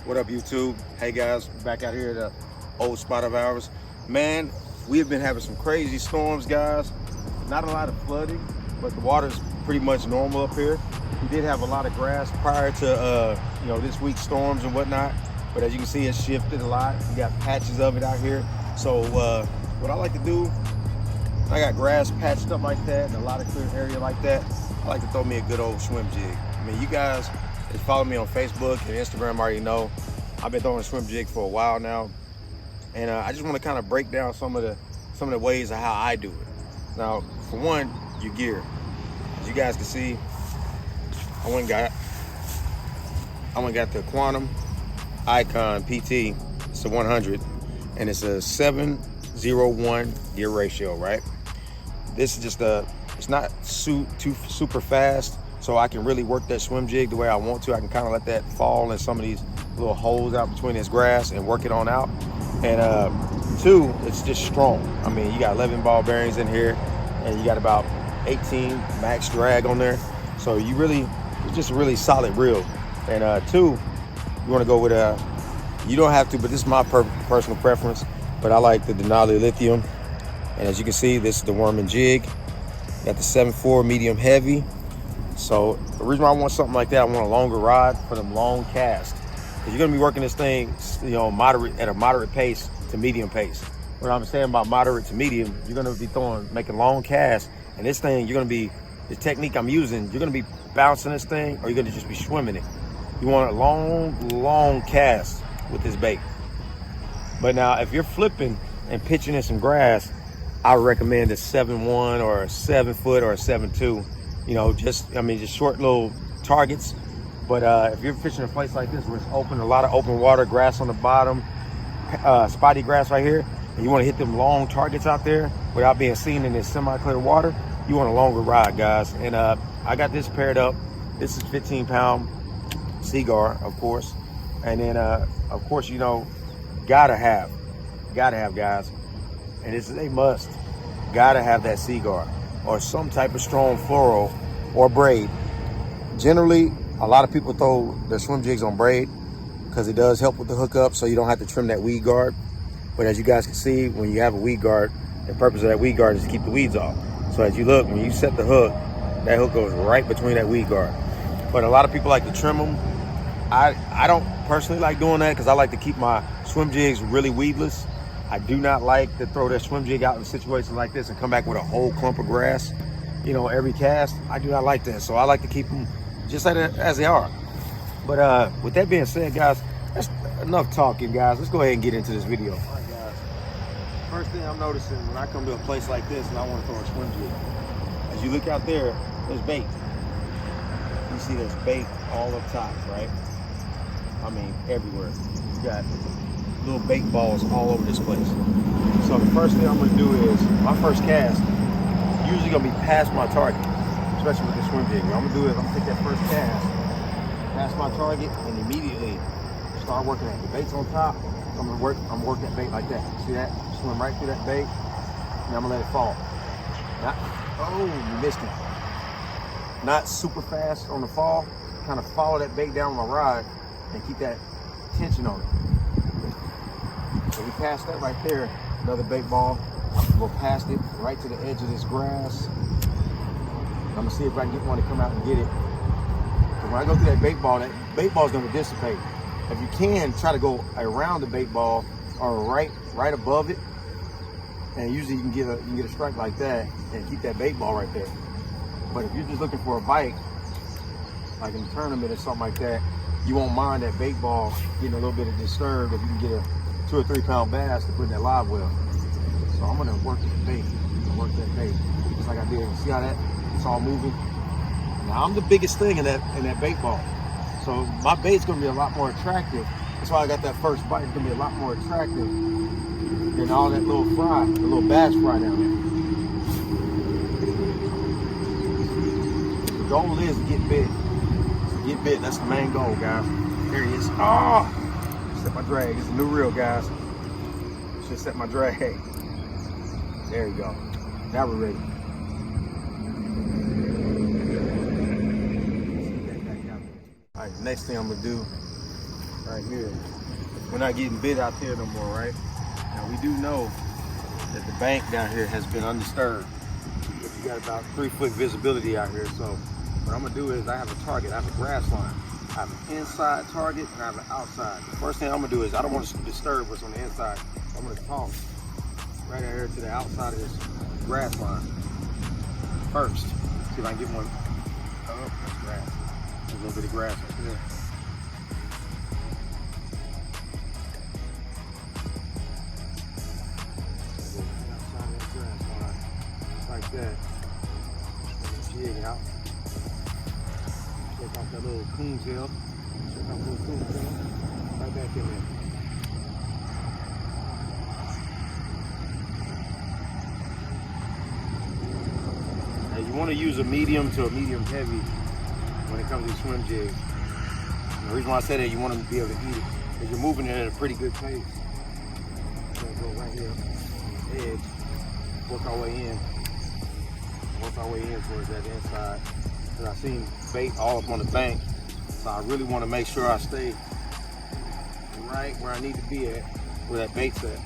What up, YouTube? Hey guys, back out here at the old spot of ours. Man, we have been having some crazy storms, guys. Not a lot of flooding, but the water's pretty much normal up here. We did have a lot of grass prior to this week's storms and whatnot, but as you can see, it's shifted a lot. We got patches of it out here. So what I like to do, I got grass patched up like that and a lot of clear area like that. I like to throw me a good old swim jig. I mean, you guys that follow me on Facebook and Instagram already know I've been throwing a swim jig for a while now, and I just want to kind of break down some of the ways of how I do it. Now, for one, your gear. As you guys can see, I went and got the Quantum Icon PT. It's a 100, and it's a 7:01 gear ratio, right? This is just it's not too super fast, so I can really work that swim jig the way I want to. I can kind of let that fall in some of these little holes out between this grass and work it on out. And two, it's just strong. I mean, you got 11 ball bearings in here, and you got about 18 max drag on there. So it's just a really solid reel. And two, you want to go with you don't have to, but this is my personal preference, but I like the Denali Lithium. And as you can see, this is the Worman jig. Got the 7.4 medium heavy. So the reason why I want something like that, I want a longer rod for them long casts. Because you're gonna be working this thing, at a moderate pace to medium pace. What I'm saying about moderate to medium, you're gonna be making long casts, and this thing, the technique I'm using, you're gonna be bouncing this thing, or you're gonna just be swimming it. You want a long cast with this bait. But now, if you're flipping and pitching in some grass, I would recommend a 7.1 or a 7 foot or a 7.2. Just short little targets. But if you're fishing a place like this where it's open, a lot of open water, grass on the bottom, spotty grass right here, and you want to hit them long targets out there without being seen in this semi-clear water, you want a longer rod, guys. And I got this paired up. This is 15-pound Seaguar, of course. And then, of course, gotta have, guys. And this is a must. Gotta have that Seaguar or some type of strong fluoro or braid. Generally, a lot of people throw their swim jigs on braid because it does help with the hookup, so you don't have to trim that weed guard. But as you guys can see, when you have a weed guard, the purpose of that weed guard is to keep the weeds off. So as you look, when you set the hook, that hook goes right between that weed guard. But a lot of people like to trim them. I don't personally like doing that because I like to keep my swim jigs really weedless. I do not like to throw that swim jig out in situations like this and come back with a whole clump of grass, every cast. I do not like that. So I like to keep them just as they are. But with that being said, guys, that's enough talking, guys. Let's go ahead and get into this video. All right, guys. First thing I'm noticing when I come to a place like this and I want to throw a swim jig, as you look out there, there's bait. You see there's bait all up top, right? I mean, everywhere. You got little bait balls all over this place. So the first thing I'm gonna do is, my first cast, usually gonna be past my target, especially with the swim jig. What I'm gonna do is I'm gonna take that first cast, past my target, and immediately start working it. The bait's on top, so I'm gonna work that bait like that. See that? Swim right through that bait, and I'm gonna let it fall. You missed it. Not super fast on the fall, kind of follow that bait down with my rod and keep that tension on it. So we passed that right there, another bait ball. We'll pass it right to the edge of this grass. I'm gonna see if I can get one to come out and get it. So when I go through that bait ball's gonna dissipate. If you can, try to go around the bait ball or right above it. And usually you can get a strike like that and keep that bait ball right there. But if you're just looking for a bite, like in a tournament or something like that, you won't mind that bait ball getting a little bit disturbed if you can get a 2 or 3 pound bass to put in that live well. So I'm gonna work that bait, just like I did. See how it's all moving? Now I'm the biggest thing in that bait ball. So my bait's gonna be a lot more attractive. That's why I got that first bite. It's gonna be a lot more attractive than all that little fry, the little bass fry down there. The goal is to get big. That's the main goal, guys. There he is. Set my drag. It's a new reel, guys. Should set my drag. There you go. Now we're ready. All right, next thing I'm gonna do, right here. We're not getting bit out there no more, right? Now we do know that the bank down here has been undisturbed. You got about 3-foot visibility out here. So what I'm gonna do is I have a target, I have a grass line. I have an inside target and I have an outside. The first thing I'm gonna do is I don't want to disturb what's on the inside. I'm gonna toss right out here to the outside of this grass line first. See if I can get one. Oh, that's grass. There's a little bit of grass right there. Outside of that grass line, like that. Jig out. Check out that little coon's hill. Check out that little coon's hill. Right back in there. Now you want to use a medium to a medium heavy when it comes to swim jigs. And the reason why I say that, you want to be able to eat it because you're moving it at a pretty good pace. We're gonna go right here on the edge, work our way in. Work our way in towards that inside. Because I seen bait all up on the bank. So I really want to make sure I stay right where I need to be at, where that bait's at.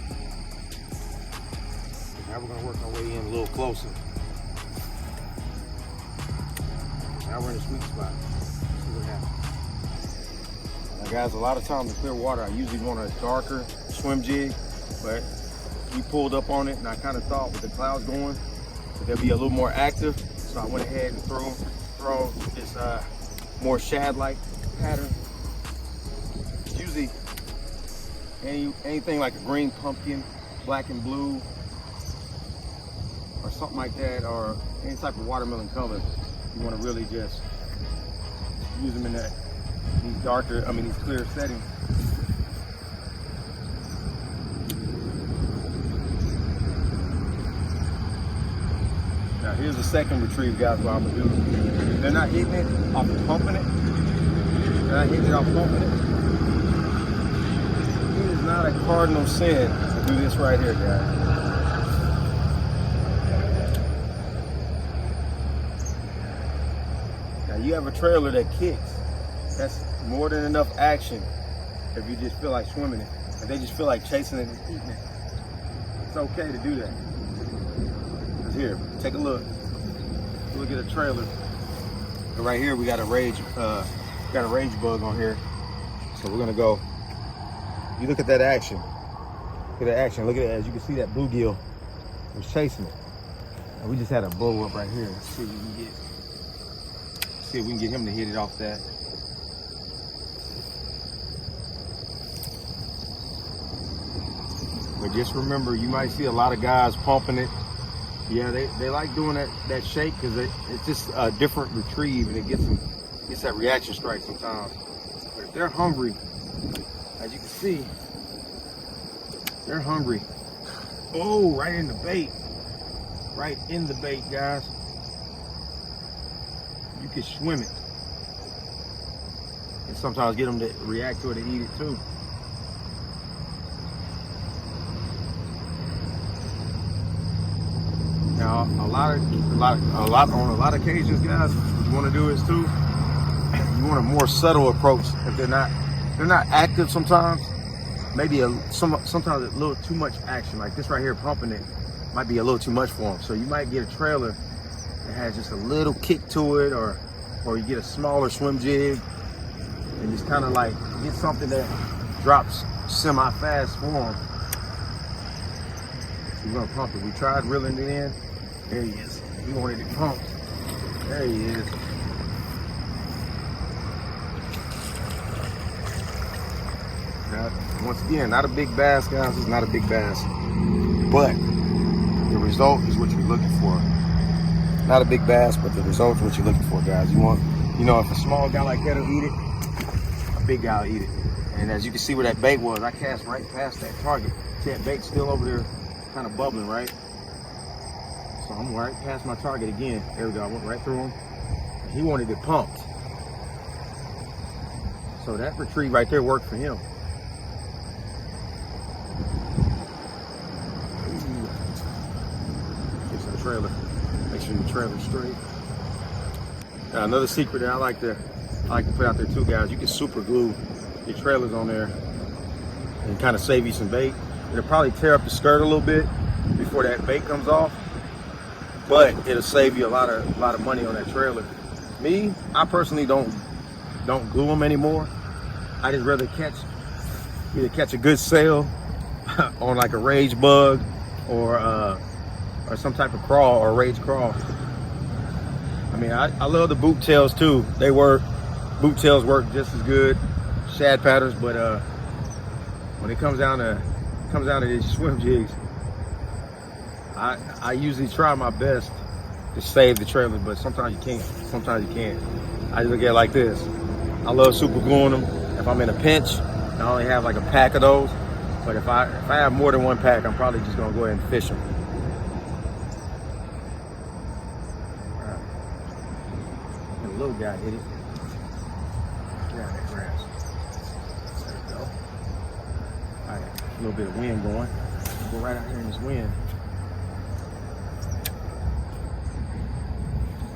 Now we're gonna work our way in a little closer. Now we're in a sweet spot. Let's see what happens. Now guys, a lot of times in clear water, I usually want a darker swim jig, but we pulled up on it and I kind of thought with the clouds going, they'll be a little more active, so I went ahead and throw this more shad-like pattern. It's usually anything like a green pumpkin, black and blue, or something like that, or any type of watermelon color. You want to really just use them in these clear settings. Now here's the second retrieve, guys, what I'm gonna do. They're not hitting it off of pumping it. They're not hitting it off pumping it. It is not a cardinal sin to do this right here, guys. Now you have a trailer that kicks. That's more than enough action if you just feel like swimming it. If they just feel like chasing it and eating it. It's okay to do that. Here, take a look. Look at the trailer. And right here we got a rage bug on here. So we're gonna go. You look at that action. Look at that action. Look at it. As you can see, that bluegill was chasing it. And we just had a blow up right here. Let's see if we can get him to hit it off that. But just remember, you might see a lot of guys pumping it. Yeah, they like doing that shake because it's just a different retrieve and it gets that reaction strike sometimes. But if they're hungry, as you can see, they're hungry. Oh, right in the bait. Right in the bait, guys. You can swim it. And sometimes get them to react to it and eat it too. Now, on a lot of occasions, guys, what you want to do is too, you want a more subtle approach. If they're not active sometimes, maybe sometimes a little too much action. Like this right here, pumping it, might be a little too much for them. So you might get a trailer that has just a little kick to it, or you get a smaller swim jig and just kind of like get something that drops semi-fast for them. So we're gonna pump it. We tried reeling it in. There he is. We wanted it pumped. There he is. Now, once again, not a big bass, guys. It's not a big bass. But the result is what you're looking for. Not a big bass, but the result is what you're looking for, guys. If a small guy like that will eat it, a big guy will eat it. And as you can see where that bait was, I cast right past that target. See that bait still over there, kind of bubbling, right? So I'm right past my target again. There we go, I went right through him. He wanted it pumped. So that retrieve right there worked for him. Fix the trailer. Make sure the trailer's straight. Now another secret that I like to put out there too, guys. You can super glue your trailers on there and kind of save you some bait. It'll probably tear up the skirt a little bit before that bait comes off, but it'll save you a lot of money on that trailer. Me, I personally don't glue them anymore. I just rather either catch a good sail on like a rage bug or some type of crawl or rage crawl. I mean, I love the boot tails too. Boot tails work just as good, shad patterns, but when it comes down to these swim jigs, I usually try my best to save the trailer, but sometimes you can't. Sometimes you can't. I just look at it like this. I love super gluing them. If I'm in a pinch, I only have like a pack of those. But if I have more than one pack, I'm probably just gonna go ahead and fish them. All right. The little guy hit it. Get out of that grass. There we go. All right, a little bit of wind going. Go right out here in this wind.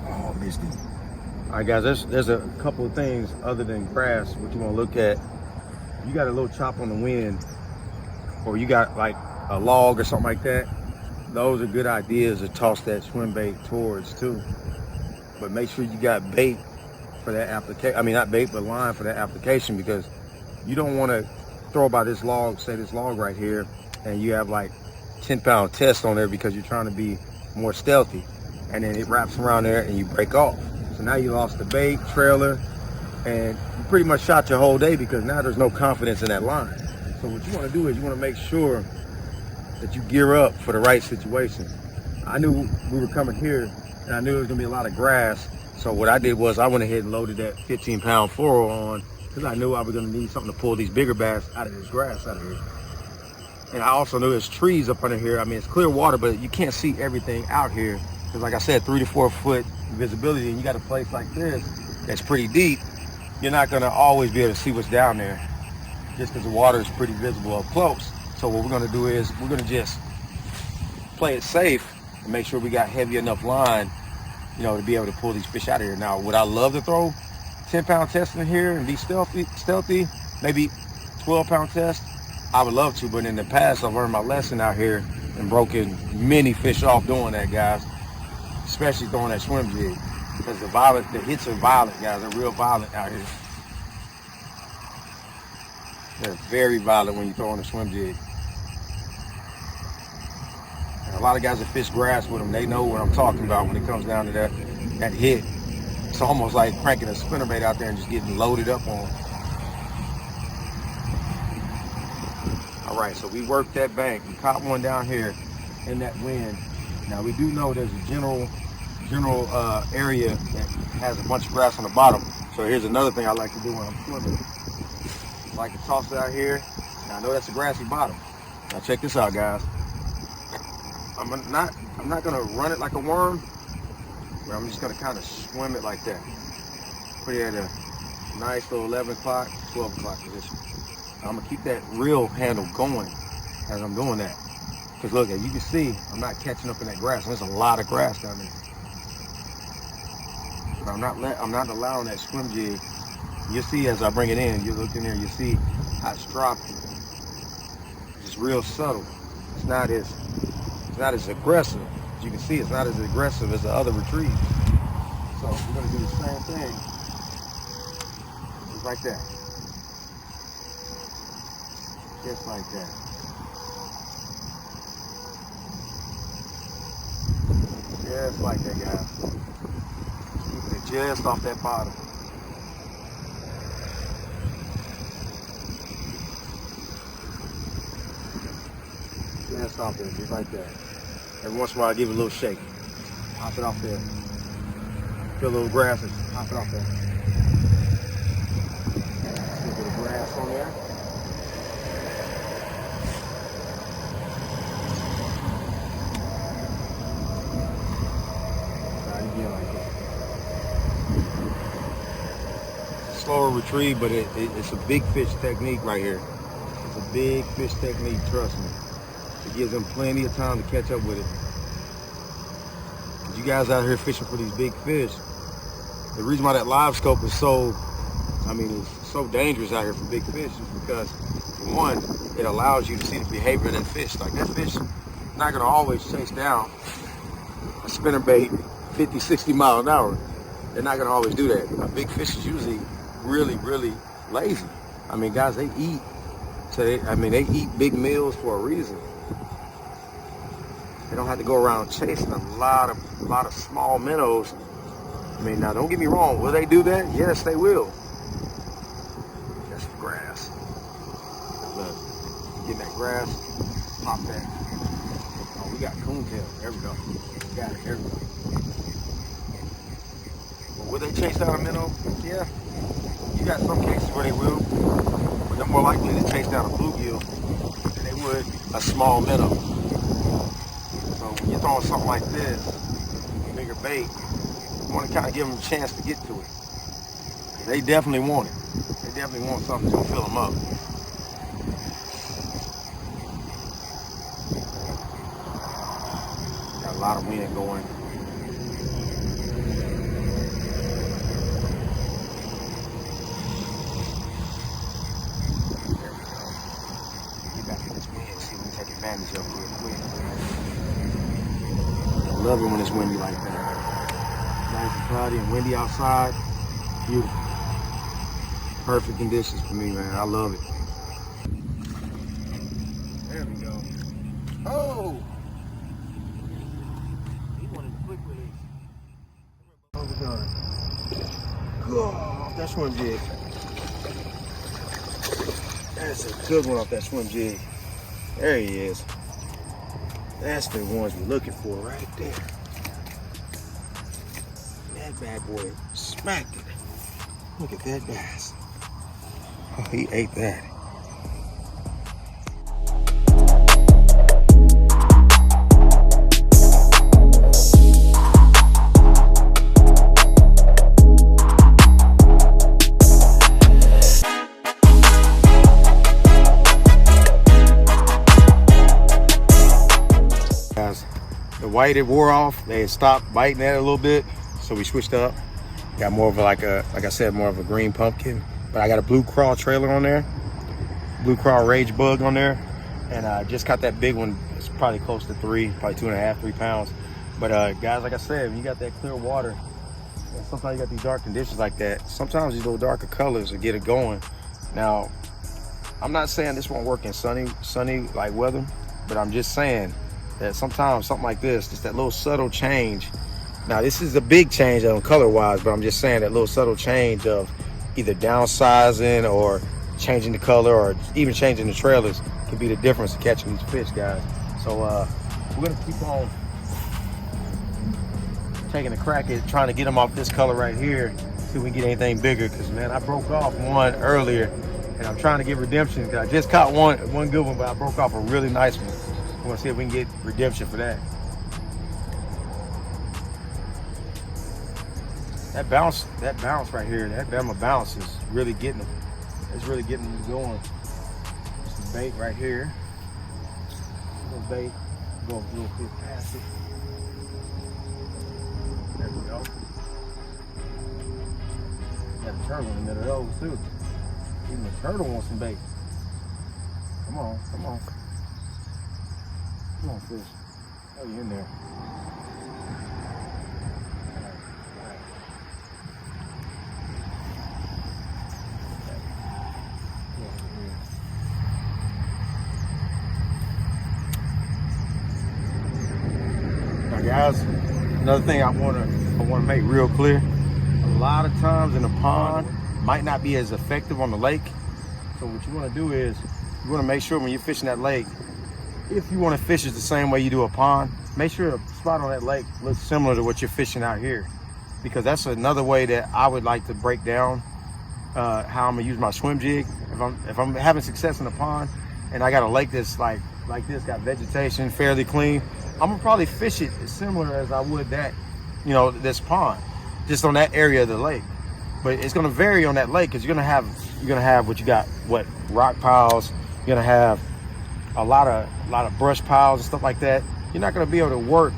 Oh, missed it. All right, guys, there's a couple of things other than grass what you want to look at. You got a little chop on the wind, or you got like a log or something like that. Those are good ideas to toss that swim bait towards too. But make sure you got bait for that application. I mean, not bait, but line for that application, because you don't want to throw about this log, say this log right here, and you have like 10-pound test on there because you're trying to be more stealthy, and then it wraps around there and you break off. So now you lost the bait, trailer, and you pretty much shot your whole day because now there's no confidence in that line. So what you want to do is you want to make sure that you gear up for the right situation. I knew we were coming here and I knew there was going to be a lot of grass. So what I did was I went ahead and loaded that 15-pound fluoro on because I knew I was going to need something to pull these bigger bass out of this grass out of here. And I also knew there's trees up under here. I mean, it's clear water, but you can't see everything out here. Because like I said, 3 to 4 foot visibility, and you got a place like this that's pretty deep, you're not gonna always be able to see what's down there just because the water is pretty visible up close. So what we're gonna do is we're gonna just play it safe and make sure we got heavy enough line, you know, to be able to pull these fish out of here. Now, would I love to throw 10-pound test in here and be stealthy, maybe 12-pound test? I would love to, but in the past I've learned my lesson out here and broken many fish off doing that, guys. Especially throwing that swim jig, because the hits are violent, guys. They're real violent out here. They're very violent when you're throwing a swim jig. And a lot of guys that fish grass with them, they know what I'm talking about when it comes down to that hit. It's almost like cranking a spinnerbait out there and just getting loaded up on. All right, so we worked that bank. We caught one down here in that wind. Now we do know there's a general area that has a bunch of grass on the bottom. So here's another thing I like to do when I'm swimming. I like to toss it out here. And I know that's a grassy bottom. Now check this out, guys. I'm not gonna run it like a worm, but I'm just gonna kind of swim it like that. Put it at a nice little 11 o'clock, 12 o'clock position. I'm gonna keep that reel handle going as I'm doing that. Because look, as you can see, I'm not catching up in that grass. And there's a lot of grass down there. But I'm not allowing that swim jig. You'll see as I bring it in, you look in there, you see how it's dropping. It's real subtle. It's not as aggressive. As you can see, it's not as aggressive as the other retrieves. So we're gonna do the same thing. Just like that. Just like that. Just like that, guys. Keeping it just off that bottom. Just off there, just like that. Every once in a while, I give it a little shake. Hop it off there. Feel a little grass and hop it off there. A little bit of grass on there. Slower retrieve, but it's a big fish technique right here. It's a big fish technique, trust me. It gives them plenty of time to catch up with it. You guys out here fishing for these big fish. The reason why that live scope is so so dangerous out here for big fish is because, one, it allows you to see the behavior of that fish. Like that fish not gonna always chase down a spinnerbait 50, 60 miles an hour. They're not gonna always do that. A big fish is usually really, really lazy. I mean, guys, they eat. So they eat big meals for a reason. They don't have to go around chasing a lot of small minnows. I mean, now don't get me wrong. Will they do that? Yes, they will. That's the grass. Look, getting that grass, pop that. Oh, we got coontail. There we go. Got it. There we go. But will they chase down a minnow? Yeah. You got some cases where they will, but they're more likely to chase down a bluegill than they would a small minnow. So when you're throwing something like this, bigger bait, you want to kind of give them a chance to get to it. They definitely want it. They definitely want something that's gonna fill them up. Got a lot of wind going. Advantage of real quick. I love it when it's windy like that. Nice and cloudy and windy outside. Beautiful. Perfect conditions for me, man. I love it. There we go. Oh! He wanted to quick with it. How's it going? Oh, that swim jig. That's a good one off that swim jig. There he is. That's the ones we're looking for right there. That bad boy smacked it. Look at that bass. Oh, he ate that. The white had wore off. They had stopped biting at it a little bit, so we switched up. Got more of like I said, more of a green pumpkin. But I got a blue crawl trailer on there, blue crawl rage bug on there, and I just caught that big one. It's probably close to probably 2.5, 3 pounds. But guys, like I said, when you got that clear water, and sometimes you got these dark conditions like that. Sometimes these little darker colors will get it going. Now, I'm not saying this won't work in sunny like weather, but I'm just saying that sometimes something like this, just that little subtle change. Now this is a big change on color wise, but I'm just saying that little subtle change of either downsizing or changing the color or even changing the trailers could be the difference in catching these fish, guys. So we're gonna keep on taking a crack at trying to get them off this color right here, see if we can get anything bigger, because man, I broke off one earlier and I'm trying to get redemption because I just caught one good one, but I broke off a really nice one. I want to see if we can get redemption for that. That bounce right here, that Bama bounce is really getting them. It's really getting them going. Some bait right here. Little bait. Go a little bit past it. There we go. Got a turtle in the middle of those too. Even the turtle wants some bait. Come on, come on. Come on, fish. Oh, you in there. Now, guys, another thing I want to make real clear. A lot of times in a pond might not be as effective on the lake. So what you want to do is you want to make sure when you're fishing that lake, if you want to fish it the same way you do a pond, make sure the spot on that lake looks similar to what you're fishing out here, because that's another way that I would like to break down how I'm gonna use my swim jig. If I'm having success in a pond and I got a lake that's like this, got vegetation, fairly clean, I'm gonna probably fish it as similar as I would that, this pond, just on that area of the lake. But it's gonna vary on that lake because you're gonna have what rock piles. You're gonna have a lot of brush piles and stuff like that. You're not gonna be able to work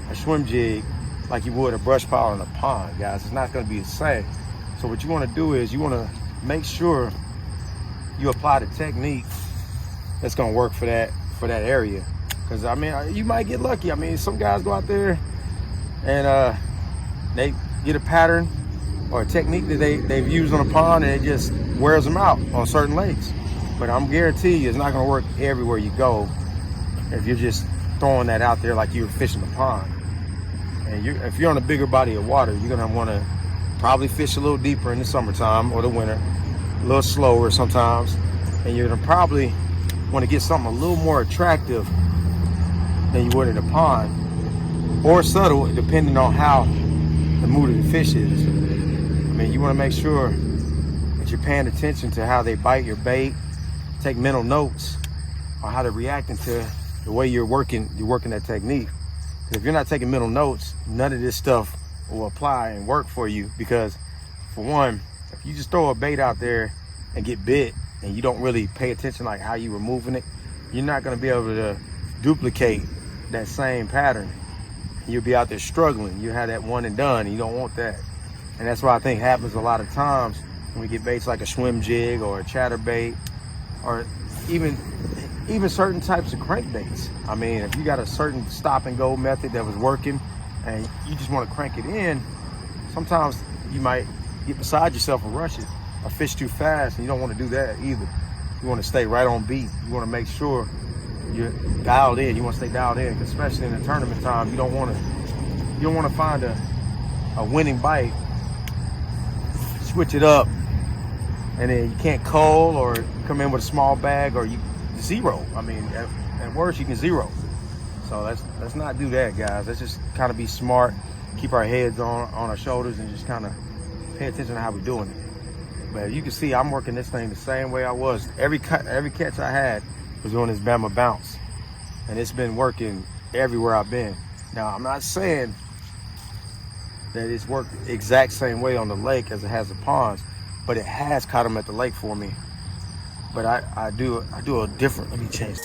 a swim jig like you would a brush pile in a pond, guys. It's not gonna be the same. So what you wanna do is you wanna make sure you apply the technique that's gonna work for that area. Because I mean, you might get lucky. I mean, some guys go out there and they get a pattern or a technique that they've used on a pond, and it just wears them out on certain lakes. But I'm guarantee you it's not gonna work everywhere you go if you're just throwing that out there like you're fishing a pond. And if you're on a bigger body of water, you're gonna wanna probably fish a little deeper in the summertime or the winter, a little slower sometimes, and you're gonna probably wanna get something a little more attractive than you would in a pond, or subtle, depending on how the mood of the fish is. I mean, you wanna make sure that you're paying attention to how they bite your bait, take mental notes on how they're reacting to the way you're working that technique. If you're not taking mental notes, none of this stuff will apply and work for you. Because for one, if you just throw a bait out there and get bit and you don't really pay attention like how you were moving it, you're not going to be able to duplicate that same pattern. You'll be out there struggling. You have that one and done, and you don't want that. And that's why I think happens a lot of times when we get baits like a swim jig or a chatterbait, or even certain types of crankbaits. I mean, if you got a certain stop and go method that was working and you just want to crank it in, sometimes you might get beside yourself and rush it or fish too fast, and you don't want to do that either. You want to stay right on beat. You want to make sure you're dialed in. You want to stay dialed in, especially in the tournament time. You don't want to find a winning bite, switch it up, and then you can't cull or come in with a small bag, or you zero. I mean, at worst you can zero. So let's not do that, guys. Let's just kind of be smart, keep our heads on our shoulders, and just kind of pay attention to how we're doing it. But you can see I'm working this thing the same way I was. Every catch I had was doing this Bama bounce, and it's been working everywhere I've been. Now, I'm not saying that it's worked the exact same way on the lake as it has the ponds, but it has caught them at the lake for me. But I do a different. Let me change.